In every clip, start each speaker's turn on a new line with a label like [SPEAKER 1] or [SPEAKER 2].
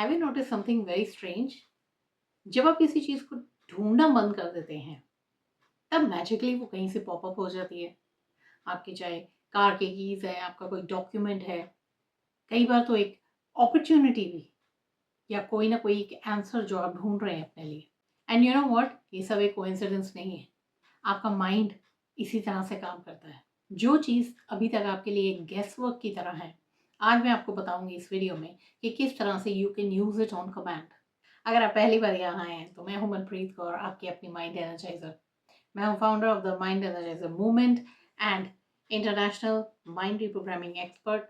[SPEAKER 1] Have you notice something very strange? जब आप किसी चीज़ को ढूँढना बंद कर देते हैं, तब मैजिकली वो कहीं से पॉप अप हो जाती है। आपकी चाहे कार की कीज़ है, आपका कोई डॉक्यूमेंट है, कई बार तो एक अपॉर्च्युनिटी भी, या कोई ना कोई एक आंसर जो आप ढूँढ रहे हैं अपने लिए। And you know what? ये सब एक कोइंसिडेंस नहीं है। आपका माइंड इसी तरह से काम करता है। जो चीज़ अभी तक आपके लिए एक गेस वर्क की तरह है, आज मैं आपको बताऊंगी इस वीडियो में कि किस तरह से you can use it on command. अगर आप पहली बार यहाँ आए हैं तो मैं हूं मनप्रीत कौर, आपकी अपनी माइंड एनर्जाइजर। मैं हूं founder of the mind energiser movement and international mind reprogramming expert,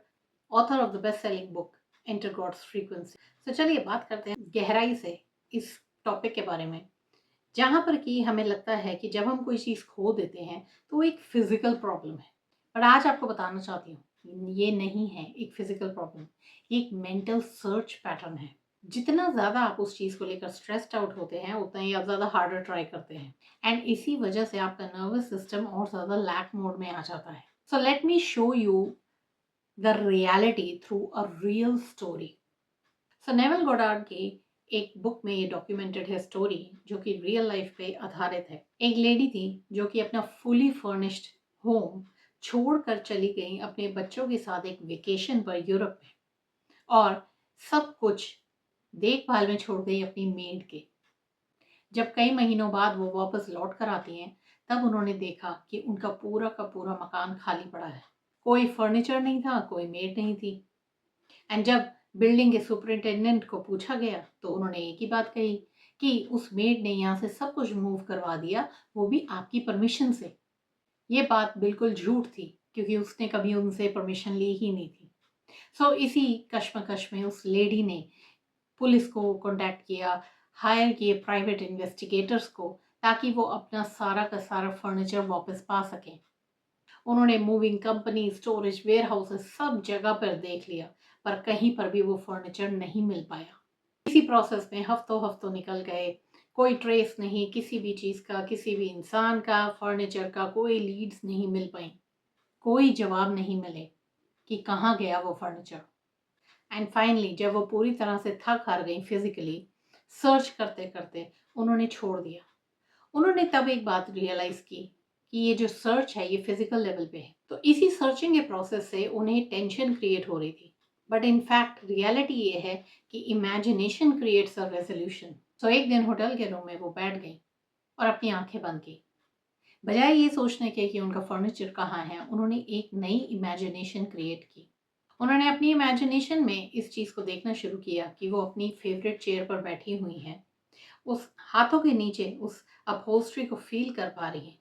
[SPEAKER 1] author of the best selling book enter God's frequency. तो चलिए बात करते हैं गहराई से इस टॉपिक के बारे में, जहाँ पर कि हमें लगता है कि जब हम कोई चीज़ खो देते हैं तो वो एक फिजिकल प्रॉब्लम है। पर आज आपको बताना चाहती हूँ, ये नहीं है एक फिजिकल प्रॉब्लम, ये एक मेंटल सर्च पैटर्न है। जितना ज़्यादा आप उस चीज़ को लेकर स्ट्रेस्ड आउट होते हैं, उतना ही आप ज़्यादा हार्डर ट्राई करते हैं, एंड इसी वजह से आपका नर्वस सिस्टम और ज़्यादा लैक मोड में आ जाता है। So let me show you the reality through a real story. So naval Goddard की एक बुक में ये डॉक्यूमेंटेड है स्टोरी, जो कि रियल लाइफ पे आधारित है। एक लेडी थी जो कि अपना फुली फर्निश्ड होम छोड़कर चली गई अपने बच्चों के साथ एक वेकेशन पर यूरोप में, और सब कुछ देखभाल में छोड़ गई अपनी मेड के। जब कई महीनों बाद वो वापस लौट कर आती हैं, तब उन्होंने देखा कि उनका पूरा का पूरा मकान खाली पड़ा है। कोई फर्नीचर नहीं था, कोई मेड नहीं थी। एंड जब बिल्डिंग के सुपरिटेंडेंट को पूछा गया तो उन्होंने एक ही बात कही कि उस मेड ने यहाँ से सब कुछ मूव करवा दिया, वो भी आपकी परमिशन से। ये बात बिल्कुल झूठ थी, क्योंकि उसने कभी उनसे परमिशन ली ही नहीं थी। सो इसी कश्मकश में उस लेडी ने पुलिस को कांटेक्ट किया, हायर किए प्राइवेट इन्वेस्टिगेटर्स को, ताकि वो अपना सारा का सारा फर्नीचर वापस पा सकें। उन्होंने moving company, storage, warehouses सब जगह पर देख लिया, पर कहीं पर भी वो फर्नीचर नहीं मिल पाया। इसी प्रोसेस में हफ्तों हफ्तों निकल गए, कोई ट्रेस नहीं किसी भी चीज़ का, किसी भी इंसान का, फर्नीचर का कोई लीड्स नहीं मिल पाई, कोई जवाब नहीं मिले कि कहाँ गया वो फर्नीचर। एंड फाइनली जब वो पूरी तरह से थक हार गई फिजिकली, सर्च करते करते उन्होंने छोड़ दिया। उन्होंने तब एक बात रियलाइज की कि ये जो सर्च है ये फिजिकल लेवल पे है। तो इसी सर्चिंग के प्रोसेस से उन्हें टेंशन क्रिएट हो रही थी, बट इन फैक्ट रियलिटी ये है कि इमेजिनेशन क्रिएट्स अ रेजोल्यूशन। सो एक दिन होटल के रूम में वो बैठ गई और अपनी आंखें बंद की। बजाय ये सोचने के कि उनका फर्नीचर कहाँ है, उन्होंने एक नई इमेजिनेशन क्रिएट की। उन्होंने अपनी इमेजिनेशन में इस चीज़ को देखना शुरू किया कि वो अपनी फेवरेट चेयर पर बैठी हुई हैं, उस हाथों के नीचे उस अपहोल्स्ट्री को फील कर पा रही हैं।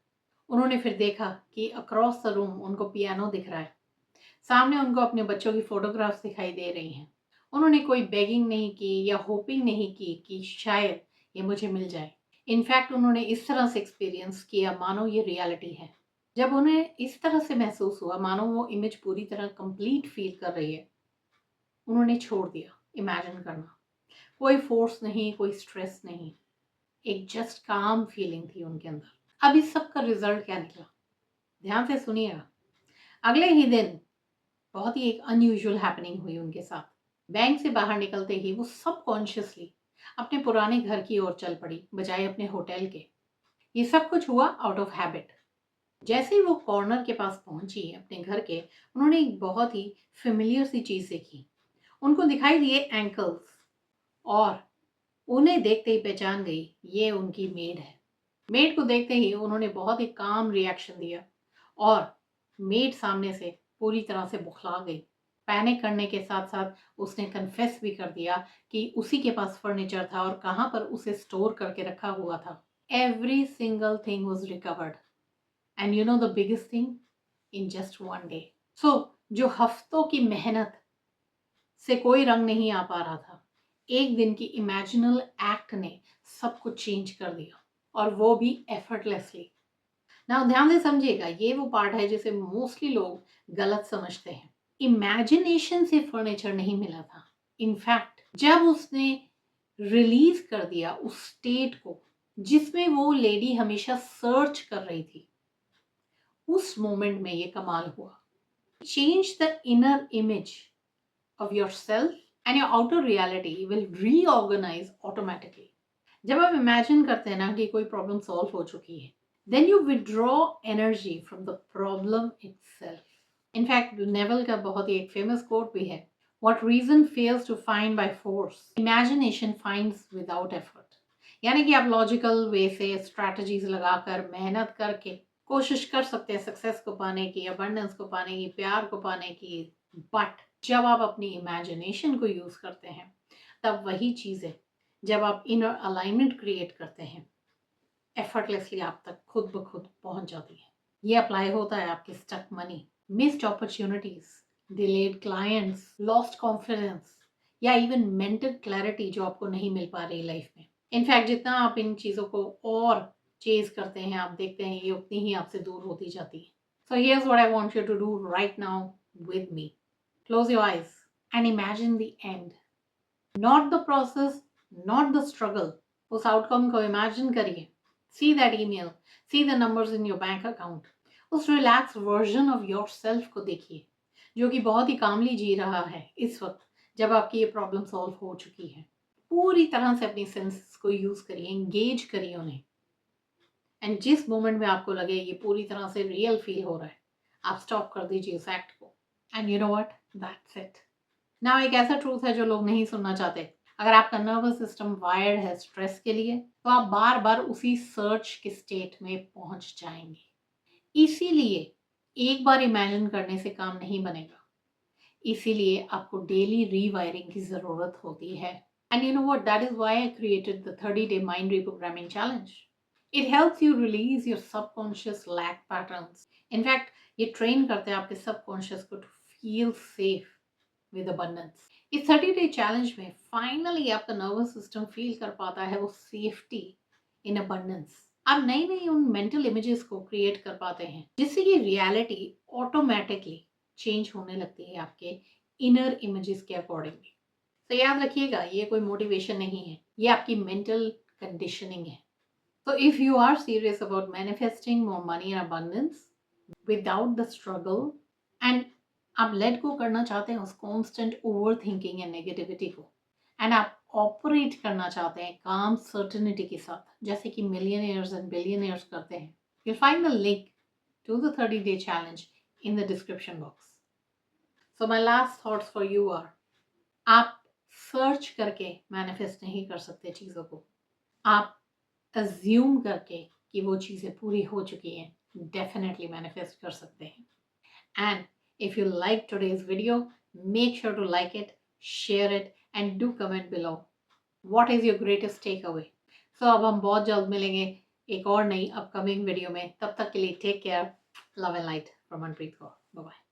[SPEAKER 1] उन्होंने फिर देखा कि अक्रॉस द रूम उनको पियानो दिख रहा है, सामने उनको अपने बच्चों की फोटोग्राफ्स दिखाई दे रही हैं। उन्होंने कोई बेगिंग नहीं की या होपिंग नहीं की कि शायद ये मुझे मिल जाए। इनफैक्ट उन्होंने इस तरह से एक्सपीरियंस किया मानो ये रियलिटी है। जब उन्हें इस तरह से महसूस हुआ मानो वो इमेज पूरी तरह कंप्लीट फील कर रही है, उन्होंने छोड़ दिया इमेजिन करना। कोई फोर्स नहीं, कोई स्ट्रेस नहीं, एक जस्ट काम फीलिंग थी उनके अंदर। अब इस सब का रिजल्ट क्या निकला, ध्यान से सुनिएगा। अगले ही दिन बहुत ही एक अनयूजुअल हैपनिंग हुई उनके साथ। बैंक से बाहर निकलते ही वो सबकॉन्शियसली अपने पुराने घर की ओर चल पड़ी, बजाय अपने होटल के। ये सब कुछ हुआ आउट ऑफ हैबिट। जैसे ही वो कॉर्नर के पास पहुंची अपने घर के, उन्होंने एक बहुत ही फेमिलियर सी चीज देखी। उनको दिखाई दिए एंकल्स, और उन्हें देखते ही पहचान गई ये उनकी मेड है। मेड को देखते ही उन्होंने बहुत ही काम रिएक्शन दिया, और मेड सामने से पूरी तरह से बुखला गई। पैनिक करने के साथ साथ उसने कन्फेस भी कर दिया कि उसी के पास फर्नीचर था और कहाँ पर उसे स्टोर करके रखा हुआ था। Every single thing was recovered, and you know the biggest thing, in just one day. So जो हफ्तों की मेहनत से कोई रंग नहीं आ पा रहा था, एक दिन की इमेजिनल एक्ट ने सब कुछ चेंज कर दिया, और वो भी एफर्टलेसली। ना ध्यान से समझिएगा, ये वो पार्ट है जिसे मोस्टली लोग गलत समझते हैं। इमेजिनेशन से फर्नीचर नहीं मिला था। इनफैक्ट जब उसने रिलीज कर दिया उस स्टेट को जिसमें वो लेडी हमेशा सर्च कर रही थी, उस मोमेंट में ये कमाल हुआ। Change the inner image of yourself and your outer reality will reorganise automatically. जब आप इमेजिन करते हैं ना कि कोई प्रॉब्लम सॉल्व हो चुकी है, then you withdraw energy from the problem itself. In fact Neville का बहुत ही एक फेमस कोट भी है, what reason fails to find by force, imagination finds without effort. यानी कि आप लॉजिकल वे से स्ट्रैटेजीज लगाकर मेहनत करके कोशिश कर सकते हैं सक्सेस को पाने की, अबंडेंस को पाने की, प्यार को पाने की, बट जब आप अपनी इमेजिनेशन को यूज करते हैं तब वही चीजें, जब आप इनर अलाइनमेंट क्रिएट करते हैं, एफर्टलेसली आप तक खुद ब खुद पहुंच जाती है। ये अप्लाई होता है आपकी stuck money, missed opportunities, delayed clients, lost confidence या इवन मेंटल क्लैरिटी जो आपको नहीं मिल पा रही लाइफ में। इनफैक्ट जितना आप इन चीज़ों को और चेज करते हैं, आप देखते हैं ये उतनी ही आपसे दूर होती जाती है। So here's what I want you to do right now with me. Close your eyes and imagine the end, not the process, not the struggle. उस आउटकम को इमेजिन करिए। See that email, see the numbers in your bank account. उस relax version of yourself को देखिए जो कि बहुत ही कामली जी रहा है इस वक्त, जब आपकी ये प्रॉब्लम सॉल्व हो चुकी है। पूरी तरह से अपनी सेंसेस को यूज करिए, एंगेज करिए उन्हें, एंड जिस मोमेंट में आपको लगे ये पूरी तरह से रियल फील हो रहा है, आप स्टॉप कर दीजिए उस एक्ट को। And you know what, that's it. Now एक ऐसा ट्रूथ है जो लोग नहीं सुनना चाहते। अगर आपका नर्वस सिस्टम वायर्ड है स्ट्रेस के लिए, तो आप बार बार उसी सर्च के स्टेट में पहुंच जाएंगे। इसीलिए एक बार इमेजिन करने से काम नहीं बनेगा, इसीलिए आपको डेली रीवायरिंग की जरूरत होती है। And you know what? That is why I created the 30-day mind reprogramming challenge. It helps you release your subconscious lack patterns. In fact, ये ट्रेन करते हैं आपके सबकॉन्शियस को to feel safe with abundance. इस 30-day challenge में finally आपका nervous system feel कर पाता है वो सेफ्टी इन अबंडेंस। आप नई नई उन मेंटल इमेजेस को क्रिएट कर पाते हैं जिससे कि रियलिटी ऑटोमेटिकली चेंज होने लगती है आपके इनर इमेजेस के अकॉर्डिंगली। तो याद रखिएगा, ये कोई मोटिवेशन नहीं है, ये आपकी मेंटल कंडीशनिंग है। तो if you are serious about manifesting more money and abundance without the struggle, and आप लेट गो करना चाहते हैं उस constant over thinking and negativity को, एंड आप ऑपरेट करना चाहते हैं काम सर्टेनिटी के साथ, जैसे कि मिलियनियर्स एंड बिलियनियर्स करते हैं, you'll find the link to the 30-day challenge in the description box. So my last thoughts for you are, आप सर्च करके मैनिफेस्ट नहीं कर सकते चीज़ों को, आप अज्यूम करके कि वो चीज़ें पूरी हो चुकी हैं डेफिनेटली मैनिफेस्ट कर सकते हैं। And if you like today's video, make sure to like it, share it and do comment below what is your greatest takeaway. So अब हम बहुत जल्द मिलेंगे एक और नई अपकमिंग वीडियो में। तब तक के लिए take care, love and light from Manpreet Kaur. Bye bye.